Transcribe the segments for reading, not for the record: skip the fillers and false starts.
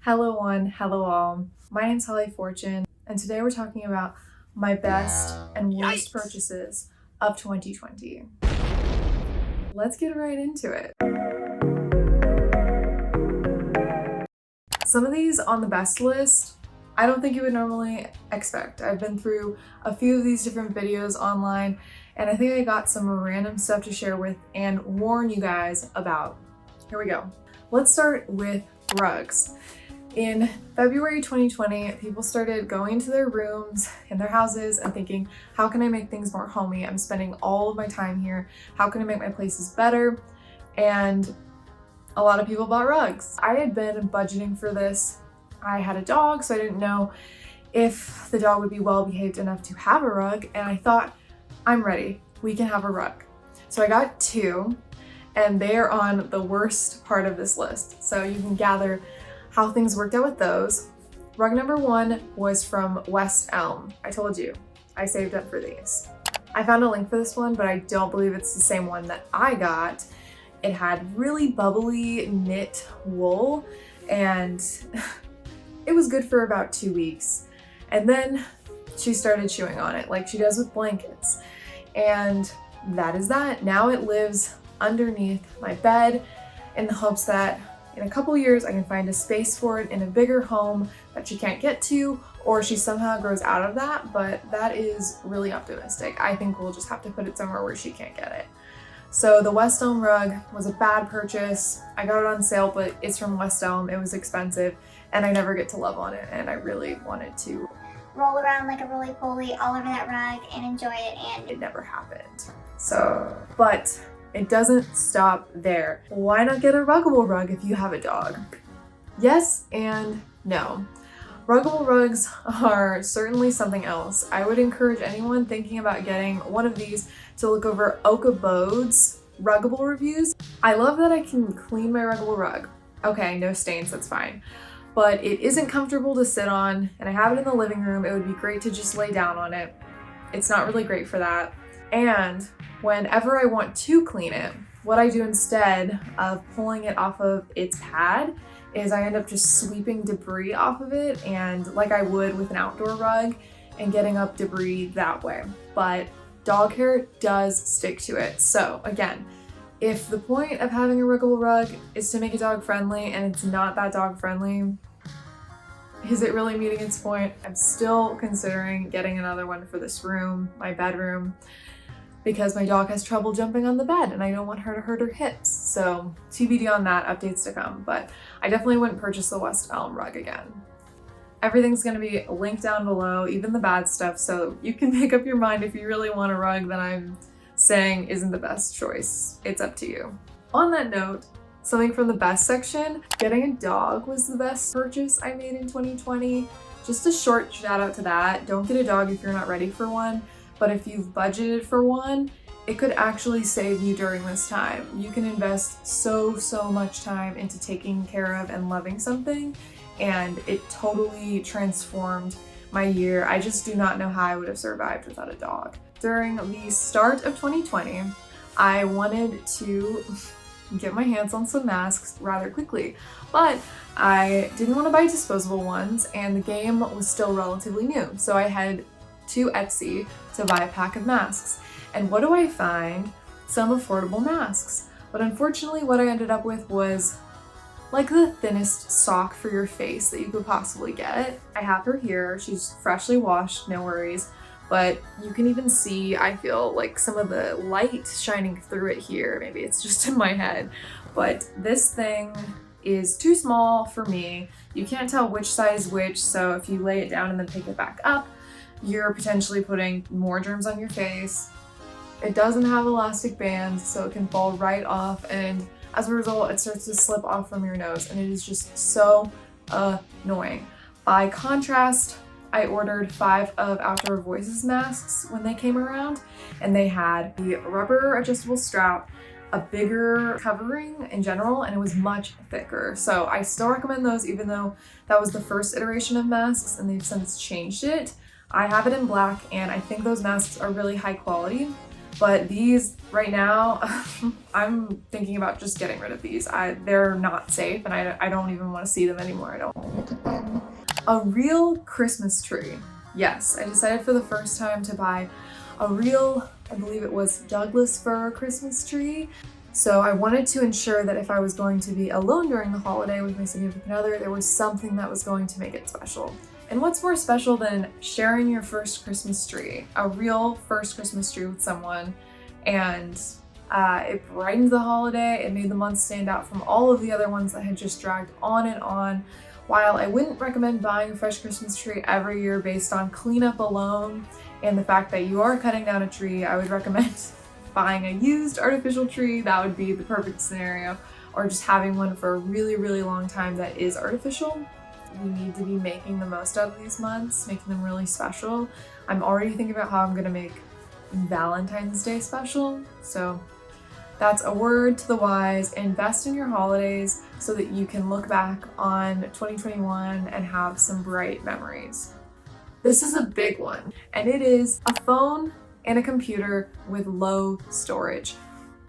Hello one, hello all. My name's Holly Fortune, and today we're talking about my best and worst purchases of 2020. Let's get right into it. Some of these on the best list, I don't think you would normally expect. I've been through a few of these different videos online, and I think I got some random stuff to share with and warn you guys about. Here we go. Let's start with rugs. In February 2020, people started going into their rooms in their houses and thinking, how can I make things more homey? I'm spending all of my time here. How can I make my places better? And a lot of people bought rugs. I had been budgeting for this. I had a dog, so I didn't know if the dog would be well behaved enough to have a rug. And I thought, I'm ready. We can have a rug. So I got two, and they are on the worst part of this list. So you can gather how things worked out with those. Rug number one was from West Elm. I told you, I saved up for these. I found a link for this one, but I don't believe it's the same one that I got. It had really bubbly knit wool, and it was good for about 2 weeks. And then she started chewing on it like she does with blankets. And that is that. Now it lives underneath my bed in the hopes that in a couple years, I can find a space for it in a bigger home that she can't get to, or she somehow grows out of that, but that is really optimistic. I think we'll just have to put it somewhere where she can't get it. So the West Elm rug was a bad purchase. I got it on sale, but it's from West Elm. It was expensive, and I never get to love on it, and I really wanted to roll around like a roly-poly all over that rug and enjoy it, and it never happened. So, but it doesn't stop there. Why not get a Ruggable rug if you have a dog? Yes and no. Ruggable rugs are certainly something else. I would encourage anyone thinking about getting one of these to look over Abode's Ruggable reviews. I love that I can clean my Ruggable rug. Okay, no stains, that's fine. But it isn't comfortable to sit on, and I have it in the living room. It would be great to just lay down on it. It's not really great for that. And whenever I want to clean it, what I do instead of pulling it off of its pad is I end up just sweeping debris off of it, and like I would with an outdoor rug, and getting up debris that way. But dog hair does stick to it. So again, if the point of having a Ruggable rug is to make it dog friendly and it's not that dog friendly, is it really meeting its point? I'm still considering getting another one for this room, my bedroom, because my dog has trouble jumping on the bed and I don't want her to hurt her hips. So TBD on that, updates to come, but I definitely wouldn't purchase the West Elm rug again. Everything's gonna be linked down below, even the bad stuff, so you can make up your mind if you really want a rug that I'm saying isn't the best choice. It's up to you. On that note, something from the best section, getting a dog was the best purchase I made in 2020. Just a short shout out to that. Don't get a dog if you're not ready for one. But if you've budgeted for one, it could actually save you during this time. You can invest so much time into taking care of and loving something, and it totally transformed my year. I just do not know how I would have survived without a dog. During the start of 2020, I wanted to get my hands on some masks rather quickly, but I didn't want to buy disposable ones, and the game was still relatively new. So I had to Etsy to buy a pack of masks. And what do I find? Some affordable masks. But unfortunately, what I ended up with was like the thinnest sock for your face that you could possibly get. I have her here. She's freshly washed, no worries. But you can even see, I feel like some of the light shining through it here. Maybe it's just in my head. But this thing is too small for me. You can't tell which side is which, so if you lay it down and then pick it back up, you're potentially putting more germs on your face. It doesn't have elastic bands, so it can fall right off, and as a result, it starts to slip off from your nose, and it is just so annoying. By contrast, I ordered 5 of Outdoor Voices masks when they came around, and they had the rubber adjustable strap, a bigger covering in general, and it was much thicker. So I still recommend those, even though that was the first iteration of masks and they've since changed it. I have it in black, and I think those masks are really high quality. But these right now, I'm thinking about just getting rid of these. They're not safe, and I don't even want to see them anymore. I don't want them. A real Christmas tree. Yes, I decided for the first time to buy a real, I believe it was Douglas fir Christmas tree. So I wanted to ensure that if I was going to be alone during the holiday with my significant other, there was something that was going to make it special. And what's more special than sharing your first Christmas tree, a real first Christmas tree with someone, and it brightened the holiday, it made the month stand out from all of the other ones that had just dragged on and on. While I wouldn't recommend buying a fresh Christmas tree every year based on cleanup alone and the fact that you are cutting down a tree, I would recommend buying a used artificial tree. That would be the perfect scenario, or just having one for a really, really long time that is artificial. We need to be making the most out of these months, making them really special. I'm already thinking about how I'm gonna make Valentine's Day special. So that's a word to the wise. Invest in your holidays so that you can look back on 2021 and have some bright memories. This is a big one, and it is a phone and a computer with low storage.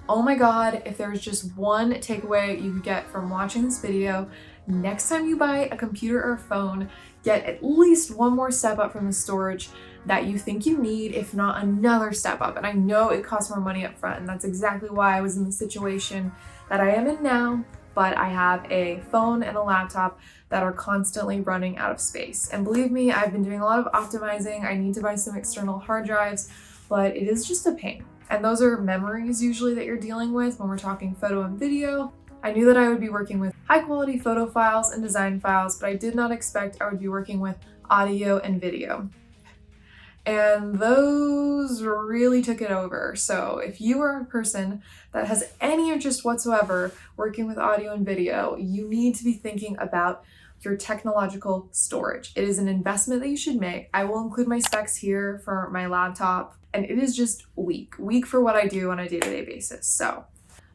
Oh my God, if there's just one takeaway you could get from watching this video, next time you buy a computer or a phone, get at least one more step up from the storage that you think you need, if not another step up. And I know it costs more money up front, and that's exactly why I was in the situation that I am in now, but I have a phone and a laptop that are constantly running out of space. And believe me, I've been doing a lot of optimizing. I need to buy some external hard drives, but it is just a pain. And those are memories usually that you're dealing with when we're talking photo and video. I knew that I would be working with high quality photo files and design files, but I did not expect I would be working with audio and video. And those really took it over. So if you are a person that has any interest whatsoever working with audio and video, you need to be thinking about your technological storage. It is an investment that you should make. I will include my specs here for my laptop, and it is just weak for what I do on a day-to-day basis. So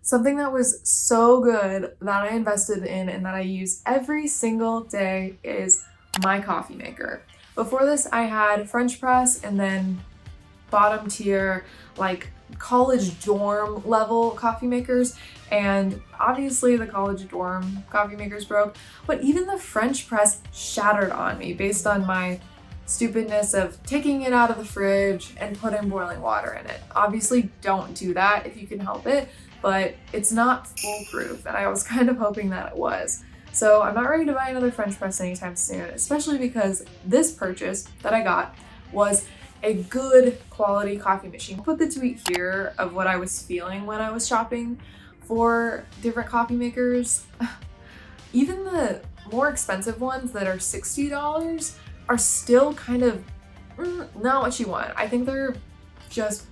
something that was so good that I invested in and that I use every single day is my coffee maker. Before this, I had French press and then bottom tier, like college dorm level coffee makers. And obviously the college dorm coffee makers broke, but even the French press shattered on me based on my stupidness of taking it out of the fridge and putting boiling water in it. Obviously don't do that if you can help it, but it's not foolproof, and I was kind of hoping that it was. So I'm not ready to buy another French press anytime soon, especially because this purchase that I got was a good quality coffee machine. I'll put the tweet here of what I was feeling when I was shopping for different coffee makers. Even the more expensive ones that are $60 are still kind of not what you want. I think they're just,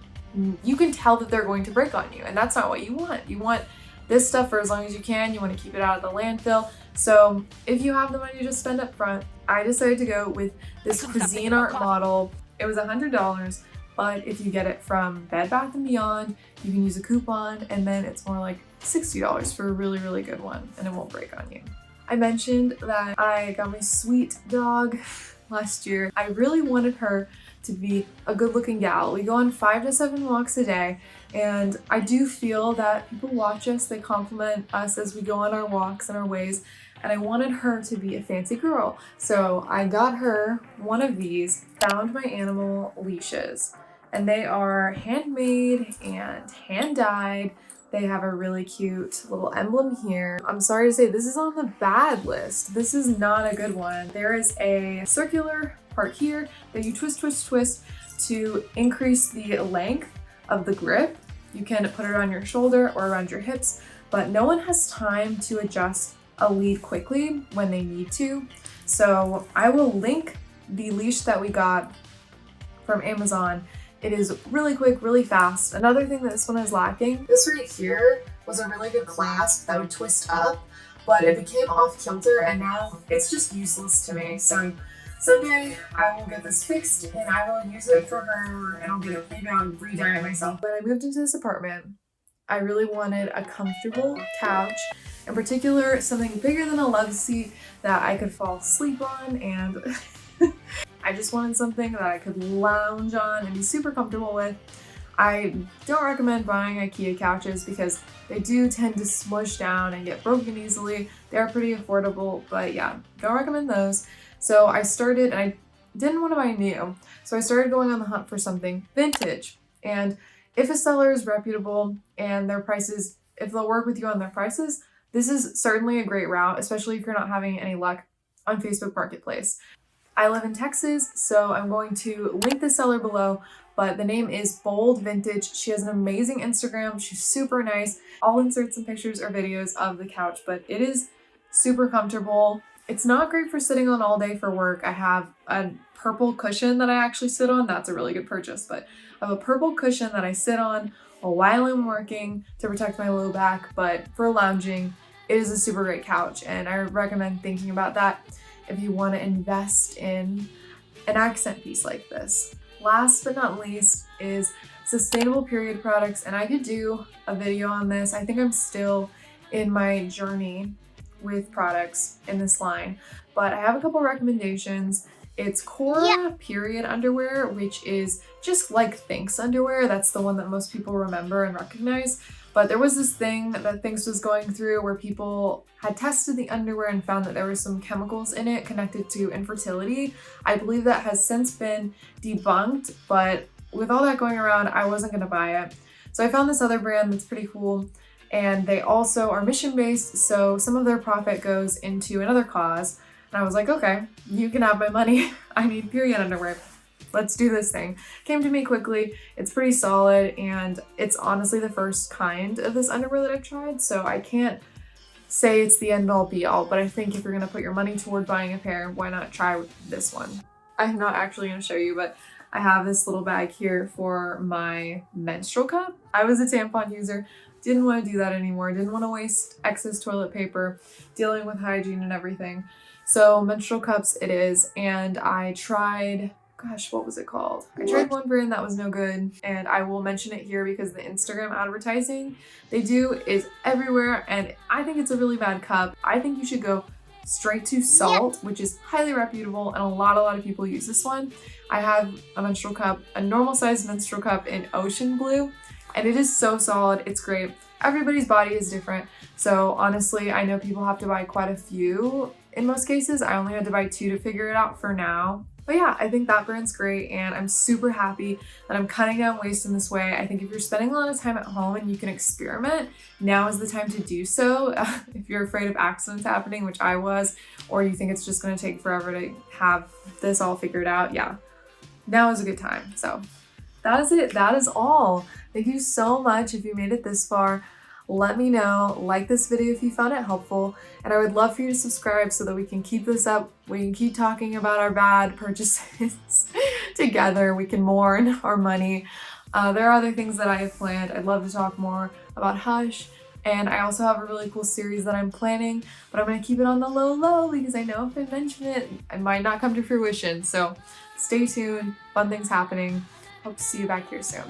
you can tell that they're going to break on you, and that's not what you want. You want this stuff for as long as you can. You want to keep it out of the landfill. So if you have the money to just spend up front, I decided to go with this Cuisinart model. It was $100, but if you get it from Bed Bath & Beyond, you can use a coupon, and then it's more like $60 for a really, really good one, and it won't break on you. I mentioned that I got my sweet dog last year. I really wanted her to be a good-looking gal. We go on 5 to 7 walks a day, and I do feel that people watch us, they compliment us as we go on our walks and our ways, and I wanted her to be a fancy girl. So I got her one of these Found My Animal leashes, and they are handmade and hand-dyed. They have a really cute little emblem here. I'm sorry to say this is on the bad list. This is not a good one. There is a circular part here that you twist to increase the length of the grip. You can put it on your shoulder or around your hips, but no one has time to adjust a lead quickly when they need to. So I will link the leash that we got from Amazon. It is really quick, really fast. Another thing that this one is lacking, this right here was a really good clasp that would twist up, but it became off kilter and now it's just useless to me. So someday I will get this fixed and I will use it for her, and maybe I'll re-dye it myself. When I moved into this apartment, I really wanted a comfortable couch, in particular something bigger than a love seat that I could fall asleep on, and I just wanted something that I could lounge on and be super comfortable with. I don't recommend buying IKEA couches because they do tend to smush down and get broken easily. They're pretty affordable, but yeah, don't recommend those. So I started, and I didn't want to buy new, so I started going on the hunt for something vintage. And if a seller is reputable and their prices, if they'll work with you on their prices, this is certainly a great route, especially if you're not having any luck on Facebook Marketplace. I live in Texas, so I'm going to link the seller below, but the name is Bold Vintage. She has an amazing Instagram. She's super nice. I'll insert some pictures or videos of the couch, but it is super comfortable. It's not great for sitting on all day for work. I have a purple cushion that I actually sit on. That's a really good purchase, but I have a purple cushion that I sit on while I'm working to protect my low back, but for lounging, it is a super great couch, and I recommend thinking about that if you want to invest in an accent piece like this. Last but not least is sustainable period products, and I could do a video on this. I think I'm still in my journey with products in this line, but I have a couple recommendations. It's Cora period underwear, which is just like Thinx underwear. That's the one that most people remember and recognize. But there was this thing that Thinx was going through where people had tested the underwear and found that there were some chemicals in it connected to infertility. I believe that has since been debunked, but with all that going around, I wasn't gonna buy it. So I found this other brand that's pretty cool, and they also are mission-based, so some of their profit goes into another cause. And I was like, okay, you can have my money. I need period underwear. Let's do this thing. Came to me quickly. It's pretty solid, and it's honestly the first kind of this underwear that I've tried, so I can't say it's the end all be all, but I think if you're gonna put your money toward buying a pair, why not try this one? I'm not actually gonna show you, but I have this little bag here for my menstrual cup. I was a tampon user, didn't want to do that anymore, didn't want to waste excess toilet paper, dealing with hygiene and everything. So menstrual cups it is, and I tried, gosh, what was it called? I tried one brand that was no good, and I will mention it here because the Instagram advertising they do is everywhere, and I think it's a really bad cup. I think you should go straight to Salt, which is highly reputable, and a lot of people use this one. I have a menstrual cup, a normal sized menstrual cup in ocean blue, and it is so solid. It's great. Everybody's body is different, so honestly, I know people have to buy quite a few in most cases. I only had to buy 2 to figure it out for now. But yeah, I think that brand's great, and I'm super happy that I'm cutting down waste in this way. I think if you're spending a lot of time at home and you can experiment, now is the time to do so. If you're afraid of accidents happening, which I was, or you think it's just gonna take forever to have this all figured out, yeah, now is a good time. So that is it. That is all. Thank you so much if you made it this far. Let me know, like this video if you found it helpful, and I would love for you to subscribe so that we can keep this up. We can keep talking about our bad purchases together. We can mourn our money. There are other things that I have planned. I'd love to talk more about Hush, and I also have a really cool series that I'm planning, but I'm going to keep it on the low because I know if I mention it, it might not come to fruition. So stay tuned. Fun things happening. Hope to see you back here soon.